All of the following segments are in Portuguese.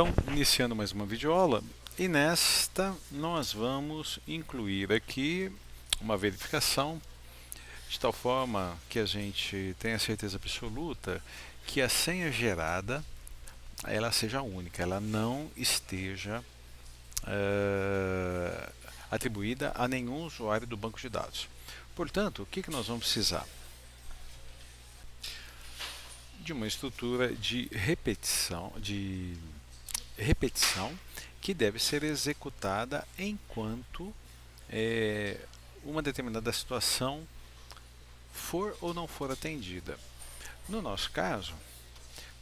Então, iniciando mais uma videoaula, e nesta nós vamos incluir aqui uma verificação de tal forma que a gente tenha certeza absoluta que a senha gerada ela seja única, ela não esteja atribuída a nenhum usuário do banco de dados. Portanto, o que nós vamos precisar? De uma estrutura de repetição que deve ser executada enquanto uma determinada situação for ou não for atendida. No nosso caso,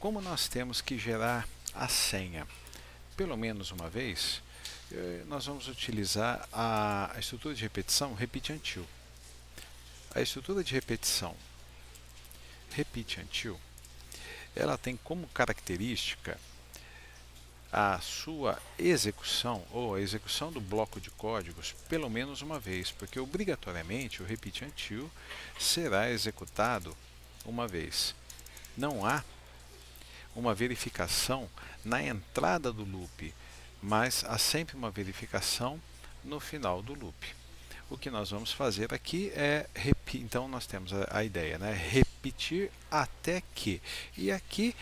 como nós temos que gerar a senha pelo menos uma vez, nós vamos utilizar a estrutura de repetição repeat until. A estrutura de repetição repeat until, ela tem como característica a sua execução ou a execução do bloco de códigos pelo menos uma vez, porque obrigatoriamente o repeat until será executado uma vez. Não há uma verificação na entrada do loop, mas há sempre uma verificação no final do loop. O que nós vamos fazer aqui é então nós temos a ideia, né? Repetir até que. E aqui,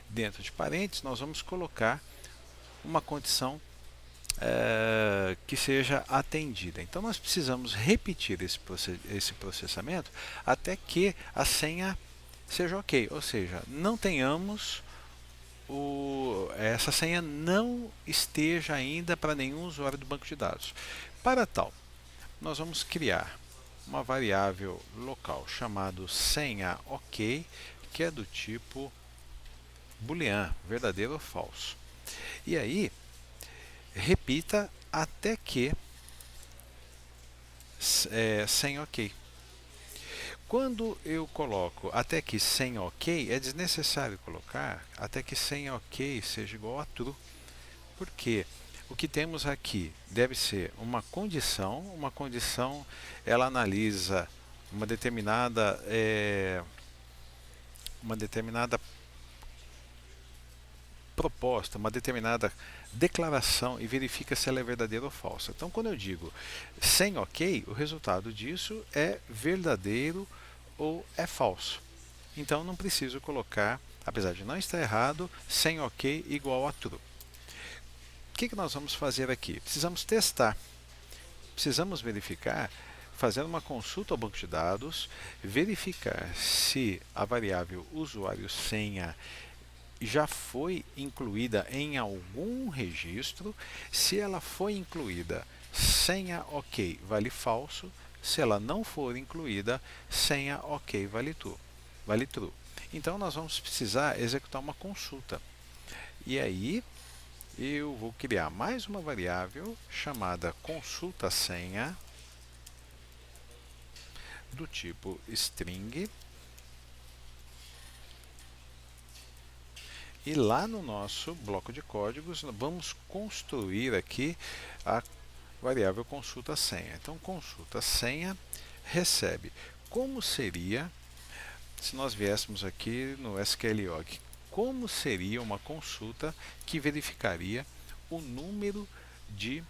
dentro de parênteses, nós vamos colocar uma condição que seja atendida. Então nós precisamos repetir esse processamento até que a senha seja ok, ou seja, não tenhamos essa senha não esteja ainda para nenhum usuário do banco de dados. Para tal, nós vamos criar uma variável local chamada senha ok, que é do tipo boolean, verdadeiro ou falso. E aí, repita até que senha ok. Quando eu coloco até que senha ok, é desnecessário colocar até que senha ok seja igual a true. Porque o que temos aqui deve ser uma condição ela analisa uma determinada proposta, uma determinada declaração e verifica se ela é verdadeira ou falsa. Então, quando eu digo sem ok, o resultado disso é verdadeiro ou é falso. Então, não preciso colocar, apesar de não estar errado, sem ok igual a true. O que nós vamos fazer aqui? Precisamos testar. Precisamos verificar, fazer uma consulta ao banco de dados, verificar se a variável usuário senha já foi incluída em algum registro. Se ela foi incluída, senha ok vale falso. Se ela não for incluída, senha ok vale true. Então nós vamos precisar executar uma consulta. E aí eu vou criar mais uma variável chamada consulta senha do tipo string. E lá no nosso bloco de códigos, vamos construir aqui a variável consulta senha. Então, consulta senha recebe. Como seria, se nós viéssemos aqui no SQLOG, como seria uma consulta que verificaria o número de...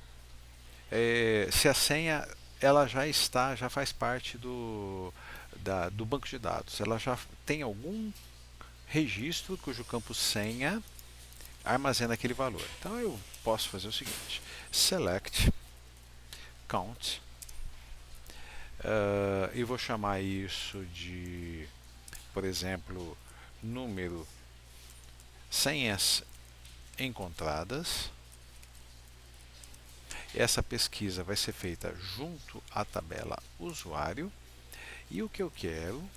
se a senha ela já faz parte do banco de dados, ela já tem algum registro cujo campo senha armazena aquele valor. Então eu posso fazer o seguinte: select count, e vou chamar isso de, por exemplo, número senhas encontradas. Essa pesquisa vai ser feita junto à tabela usuário, e o que eu quero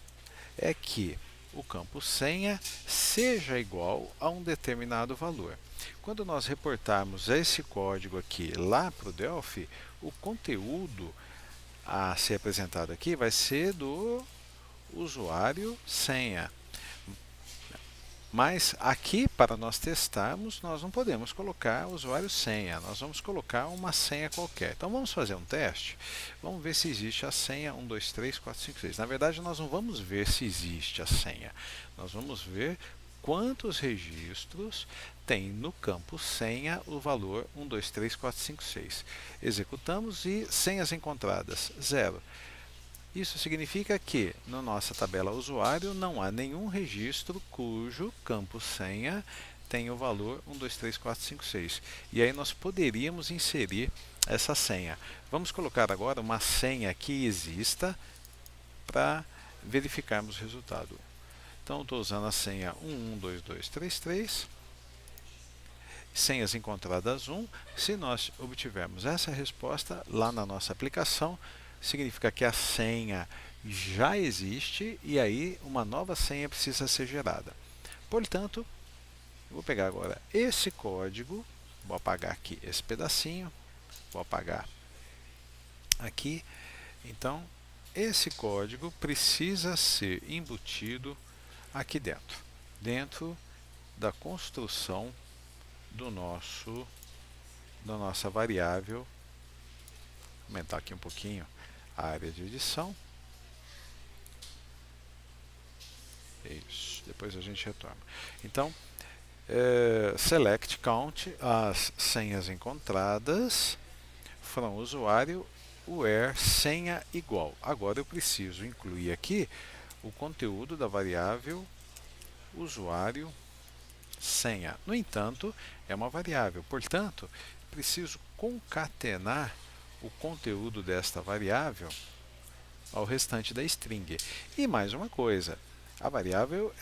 é que o campo senha seja igual a um determinado valor. Quando nós reportarmos esse código aqui lá para o Delphi, o conteúdo a ser apresentado aqui vai ser do usuário senha. Mas aqui, para nós testarmos, nós não podemos colocar usuário senha, nós vamos colocar uma senha qualquer. Então vamos fazer um teste, vamos ver se existe a senha 1, 2, 3, 4, 5, 6. Na verdade, nós não vamos ver se existe a senha, nós vamos ver quantos registros tem no campo senha o valor 1, 2, 3, 4, 5, 6. Executamos e senhas encontradas, 0. Isso significa que na nossa tabela usuário não há nenhum registro cujo campo senha tem o valor 1, 2, 3, 4, 5, 6. E aí nós poderíamos inserir essa senha. Vamos colocar agora uma senha que exista para verificarmos o resultado. Então, estou usando a senha 112233, senhas encontradas 1. Se nós obtivermos essa resposta lá na nossa aplicação, significa que a senha já existe e aí uma nova senha precisa ser gerada. Portanto, eu vou pegar agora esse código, vou apagar aqui esse pedacinho, vou apagar aqui. Então, esse código precisa ser embutido aqui dentro da construção da nossa variável. Vou aumentar aqui um pouquinho a área de edição. Isso, depois a gente retorna. Então, select count as senhas encontradas from usuário where senha igual. Agora eu preciso incluir aqui o conteúdo da variável usuário senha. No entanto, é uma variável, portanto, preciso concatenar o conteúdo desta variável ao restante da string. E mais uma coisa, a variável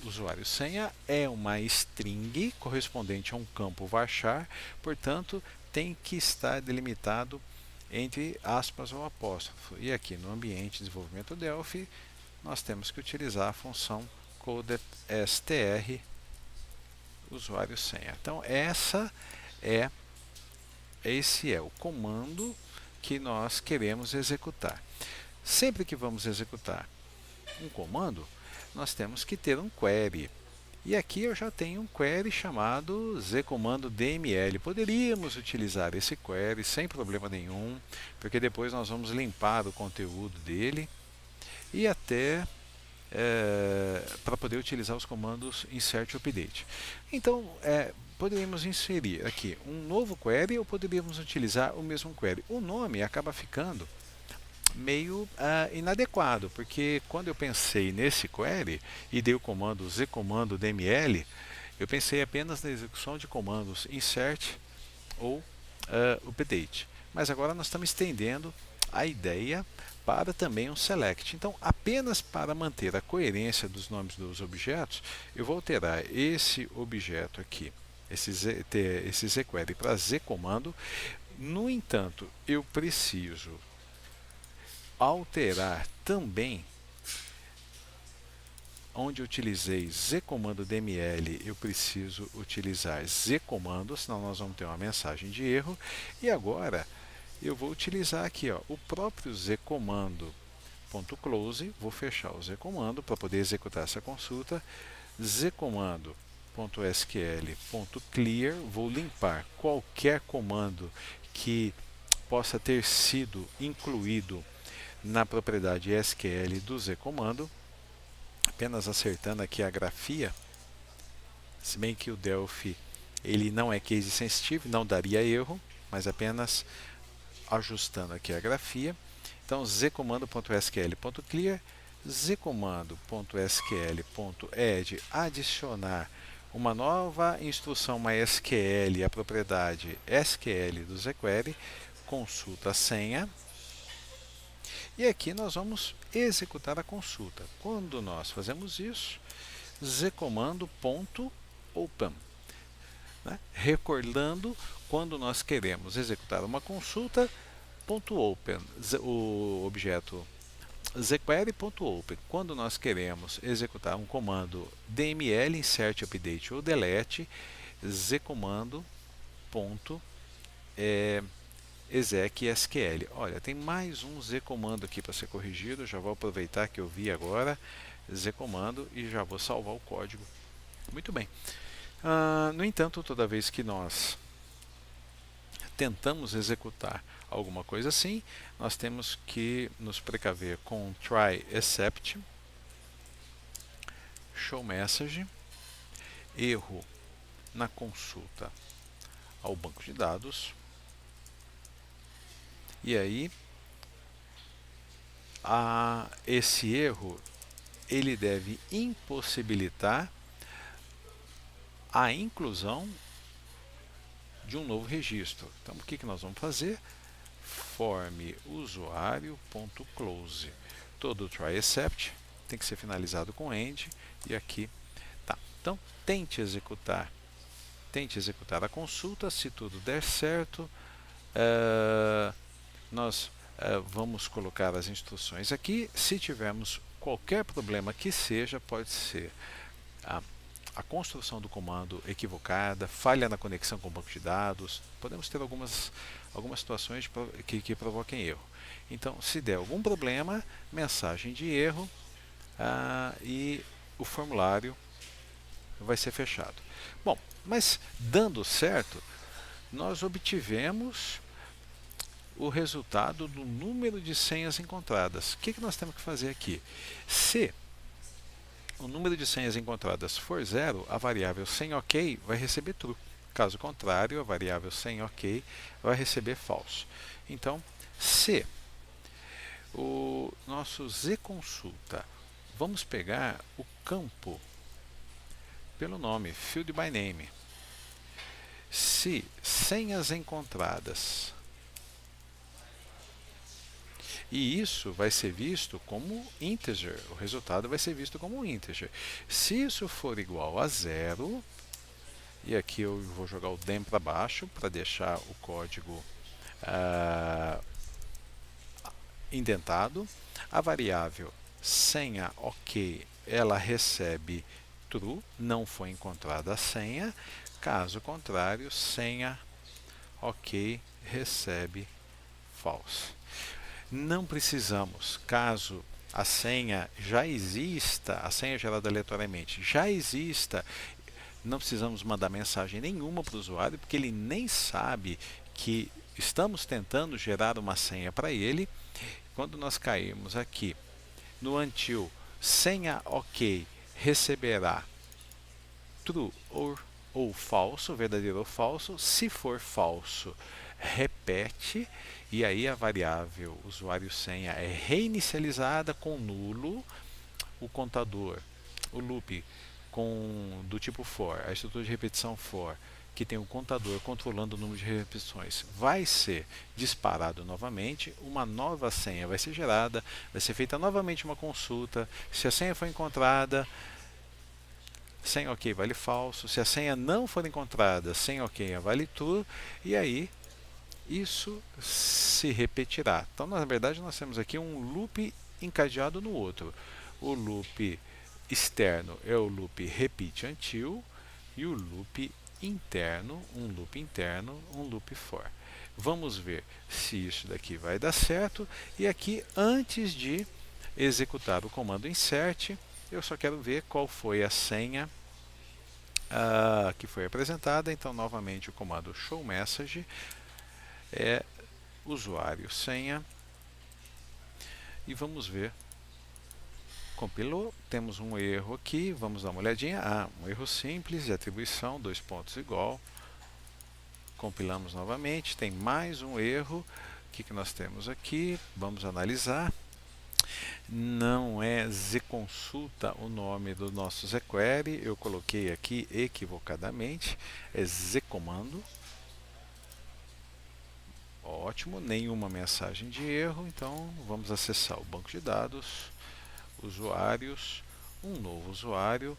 usuário senha é uma string correspondente a um campo varchar, portanto, tem que estar delimitado entre aspas ou apóstrofo. E aqui no ambiente de desenvolvimento Delphi, nós temos que utilizar a função codestr usuário senha. Então, esse é o comando que nós queremos executar. Sempre que vamos executar um comando, nós temos que ter um query. E aqui eu já tenho um query chamado zcomando_dml. Poderíamos utilizar esse query sem problema nenhum, porque depois nós vamos limpar o conteúdo dele e até para poder utilizar os comandos insert e update. Então, poderíamos inserir aqui um novo query ou poderíamos utilizar o mesmo query. O nome acaba ficando meio inadequado, porque quando eu pensei nesse query e dei o comando zcomando_dml, eu pensei apenas na execução de comandos insert ou update. Mas agora nós estamos estendendo a ideia para também um select. Então, apenas para manter a coerência dos nomes dos objetos, eu vou alterar esse objeto aqui, esse zquery para zcomando. No entanto, eu preciso alterar também onde eu utilizei zcomando_dml, eu preciso utilizar zcomando, senão nós vamos ter uma mensagem de erro. E agora eu vou utilizar aqui o próprio zcomando.close, vou fechar o zcomando para poder executar essa consulta, zcomando.sql.clear, vou limpar qualquer comando que possa ter sido incluído na propriedade SQL do zcomando, apenas acertando aqui a grafia, se bem que o Delphi ele não é case sensitive, não daria erro, mas apenas ajustando aqui a grafia. Então, zcomando.sql.clear, zcomando.sql.add, adicionar uma nova instrução MySQL à propriedade SQL do zquery, consulta a senha. E aqui nós vamos executar a consulta. Quando nós fazemos isso, zcomando.open. Recordando, quando nós queremos executar uma consulta, .open, o objeto zquery.open. Quando nós queremos executar um comando dml, insert, update ou delete, zcomando.exec_sql. Olha, tem mais um zcomando aqui para ser corrigido. Já vou aproveitar que eu vi agora zcomando e já vou salvar o código. Muito bem. No entanto, toda vez que nós tentamos executar alguma coisa assim, nós temos que nos precaver com try except, show message, erro na consulta ao banco de dados, e aí esse erro ele deve impossibilitar a inclusão de um novo registro. Então, o que nós vamos fazer? Form usuário.close. Todo try except tem que ser finalizado com end, e aqui tá. Então, tente executar a consulta. Se tudo der certo, nós vamos colocar as instruções aqui. Se tivermos qualquer problema que seja, pode ser a construção do comando equivocada, falha na conexão com o banco de dados, podemos ter algumas situações que provoquem erro. Então, se der algum problema, mensagem de erro, e o formulário vai ser fechado. Bom, mas dando certo, nós obtivemos o resultado do número de senhas encontradas. O que nós temos que fazer aqui? Se o número de senhas encontradas for zero, a variável sem OK vai receber true. Caso contrário, a variável sem OK vai receber false. Então, se o nosso zconsulta, vamos pegar o campo pelo nome, field by name. Se senhas encontradas, e isso vai ser visto como integer, o resultado vai ser visto como integer. Se isso for igual a zero, e aqui eu vou jogar o dem para baixo para deixar o código indentado, a variável senha OK, ela recebe true, não foi encontrada a senha. Caso contrário, senha OK recebe false. Não precisamos, caso a senha já exista, a senha gerada aleatoriamente já exista, não precisamos mandar mensagem nenhuma para o usuário, porque ele nem sabe que estamos tentando gerar uma senha para ele. Quando nós cairmos aqui no until senha OK receberá true ou falso, verdadeiro ou falso. Se for falso, repete, e aí a variável usuário senha é reinicializada com nulo. O contador, o loop do tipo for, a estrutura de repetição for, que tem o contador controlando o número de repetições, vai ser disparado novamente, uma nova senha vai ser gerada, vai ser feita novamente uma consulta. Se a senha for encontrada, senha OK vale falso. Se a senha não for encontrada, senha OK vale true, e aí isso se repetirá. Então, na verdade, nós temos aqui um loop encadeado no outro. O loop externo é o loop repeat until, e o loop interno, um loop for. Vamos ver se isso daqui vai dar certo. E aqui, antes de executar o comando insert, eu só quero ver qual foi a senha que foi apresentada. Então, novamente, o comando show message é usuário senha, e vamos ver. Compilou, temos um erro aqui, vamos dar uma olhadinha. Um erro simples de atribuição, dois pontos igual. Compilamos novamente, tem mais um erro. O que nós temos aqui? Vamos analisar. Não é zconsulta o nome do nosso zquery, eu coloquei aqui equivocadamente, é zcomando. Ótimo, nenhuma mensagem de erro. Então vamos acessar o banco de dados, usuários, um novo usuário,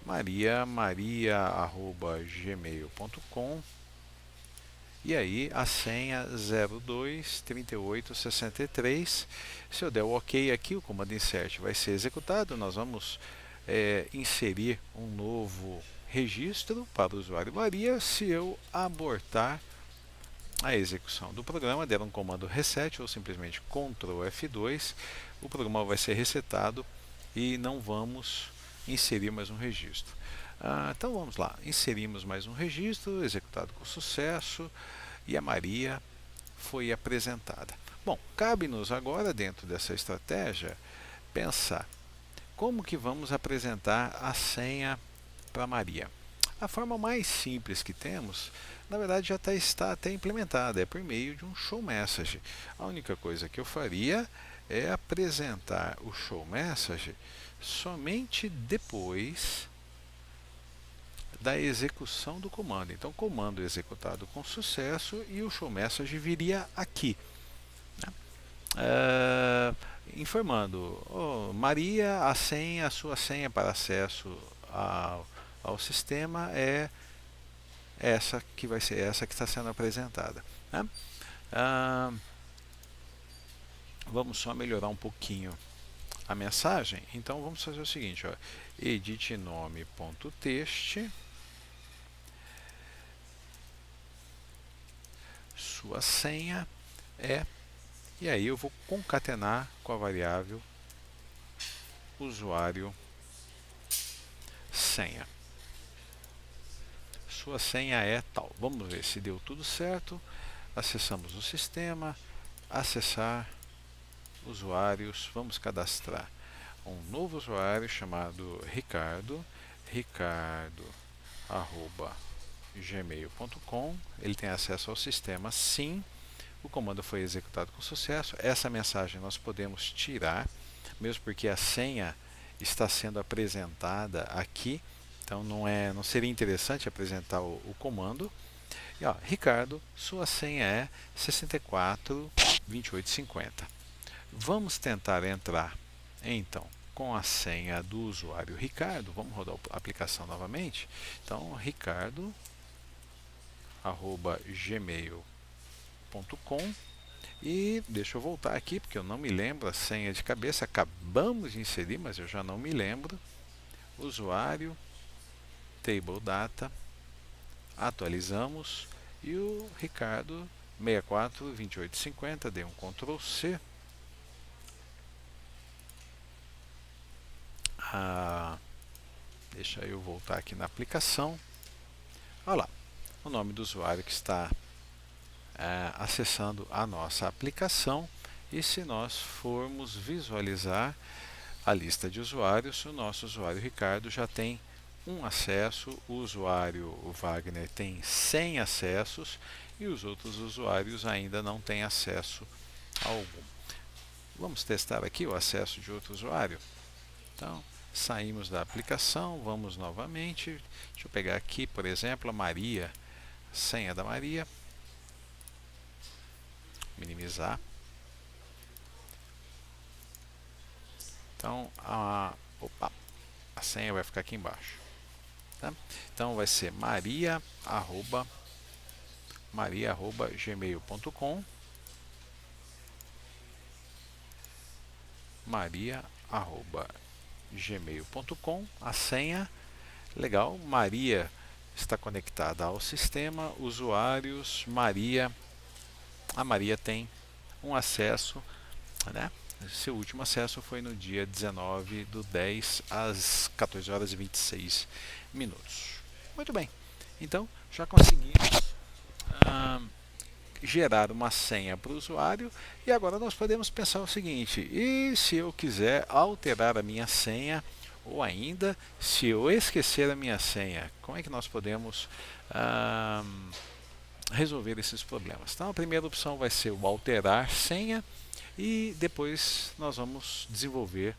maria@gmail.com, e aí a senha 023863. Se eu der o OK aqui, o comando insert vai ser executado. Nós vamos inserir um novo registro para o usuário Maria. Se eu abortar a execução do programa, der um comando reset ou simplesmente Ctrl F2, o programa vai ser resetado e não vamos inserir mais um registro. Então vamos lá, inserimos mais um registro, executado com sucesso, e a Maria foi apresentada. Bom, cabe-nos agora, dentro dessa estratégia, pensar como que vamos apresentar a senha para Maria? A forma mais simples que temos, na verdade, já está até implementada, é por meio de um show message. A única coisa que eu faria é apresentar o show message somente depois da execução do comando. Então, comando executado com sucesso e o show message viria aqui, né? Informando, oh, Maria, a sua senha para acesso ao sistema é essa que vai ser essa que está sendo apresentada, né? Ah, vamos só melhorar um pouquinho a mensagem. Então vamos fazer o seguinte, ó, edit nome.text, sua senha é, e aí eu vou concatenar com a variável usuário senha. Sua senha é tal. Vamos ver se deu tudo certo. Acessamos o sistema, acessar usuários, vamos cadastrar um novo usuário chamado Ricardo, ricardo@gmail.com. Ele tem acesso ao sistema, sim. O comando foi executado com sucesso. Essa mensagem nós podemos tirar, mesmo porque a senha está sendo apresentada aqui. Então não seria interessante apresentar o comando. E, ó, Ricardo, sua senha é 642850. Vamos tentar entrar então com a senha do usuário Ricardo. Vamos rodar a aplicação novamente. Então, ricardo@gmail.com. E deixa eu voltar aqui, porque eu não me lembro a senha de cabeça. Acabamos de inserir, mas eu já não me lembro. Usuário, table data, atualizamos. E o Ricardo 642850, dei um Ctrl C. Deixa eu voltar aqui na aplicação. Olha lá, o nome do usuário que está acessando a nossa aplicação. E se nós formos visualizar a lista de usuários, o nosso usuário Ricardo já tem um acesso, o usuário Wagner tem 100 acessos e os outros usuários ainda não têm acesso algum. Vamos testar aqui o acesso de outro usuário. Então, saímos da aplicação, vamos novamente. Deixa eu pegar aqui, por exemplo, a Maria, senha da Maria. Minimizar. Então, a senha vai ficar aqui embaixo. Tá? Então, vai ser maria@gmail.com. maria@gmail.com. A senha, legal, Maria está conectada ao sistema, usuários, Maria, a Maria tem um acesso, né? Seu último acesso foi no dia 19/10 às 14 horas e 26 minutos. Muito bem, então já conseguimos gerar uma senha para o usuário e agora nós podemos pensar o seguinte: e se eu quiser alterar a minha senha, ou ainda se eu esquecer a minha senha, como é que nós podemos resolver esses problemas? Então a primeira opção vai ser o alterar senha e depois nós vamos desenvolver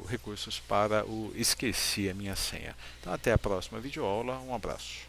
recursos para o esqueci a minha senha. Então até a próxima videoaula, um abraço.